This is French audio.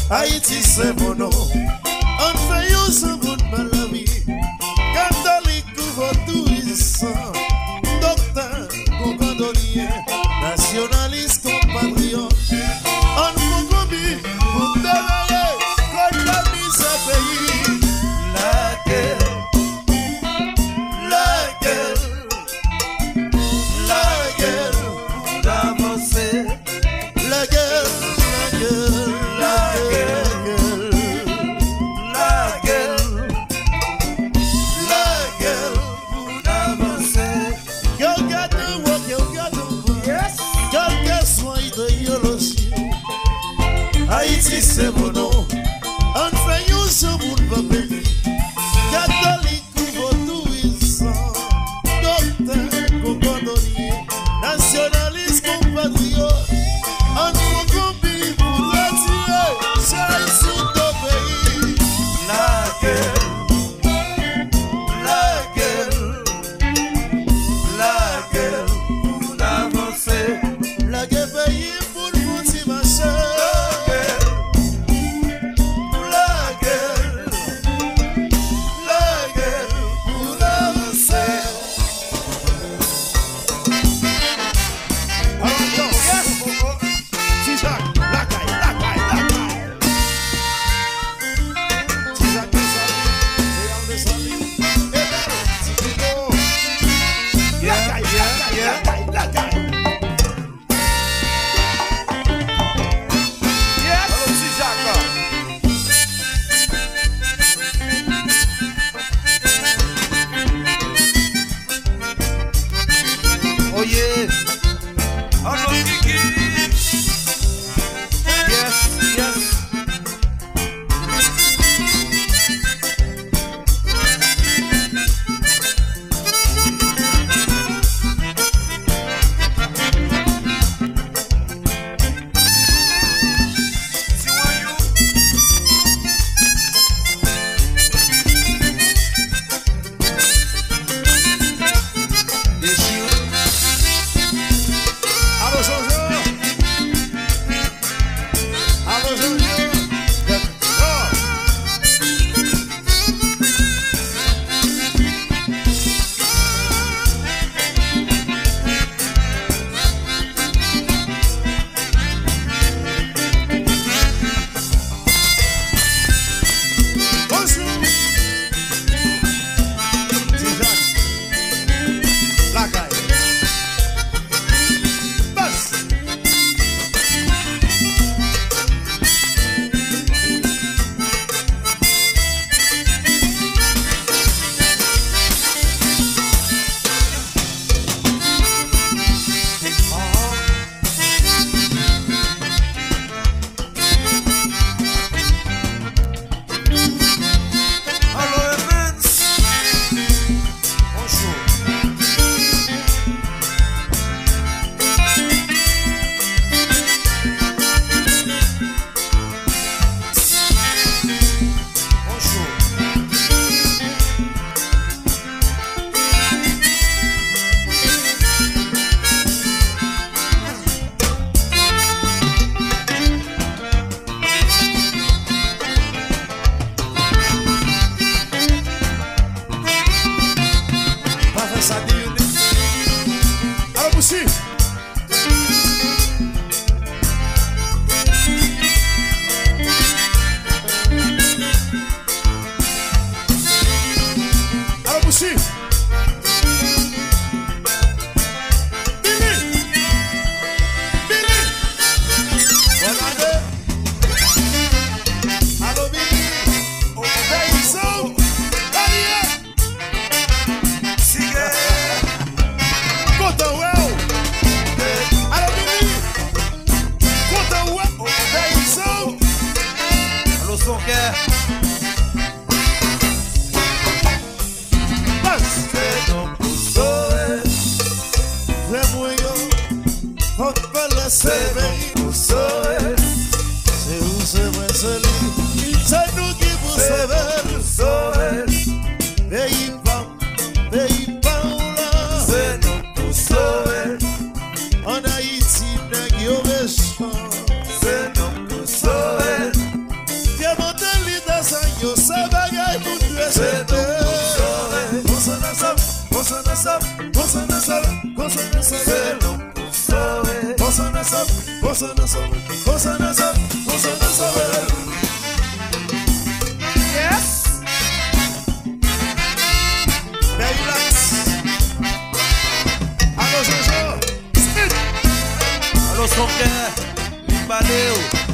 Haïti c'est mon nom. On fait yo sans bout de la vie. Catholique couvre tout puissant. Docteur, concordonnier, nationaliste, compatriote. On vous commis pour dévaler contre la mise à pays. La guerre, la guerre, la guerre, pour avancer. La guerre, la guerre, la guerre, la guerre, la guerre, pour avancer. Quelqu'un de vous, yes. Quelqu'un soit idéologie. Haïti c'est mon nom. On fait you so good for baby. Catholique couvre tout puissant. Docteur, concordonnier, nationaliste, compatriote. On vous compie pour retirer ça ici ton pays. La guerre, la guerre, la guerre, pour avancer. La guerre pays pour le motivation. C'est nous qui vous sauvons. En Haïti, nèg yo méchant. C'est nous pour sauver. C'est nous sauver. C'est nous sauver. Yes. Ben relax. Allo Jojo. Allo son frère. Limbadeo.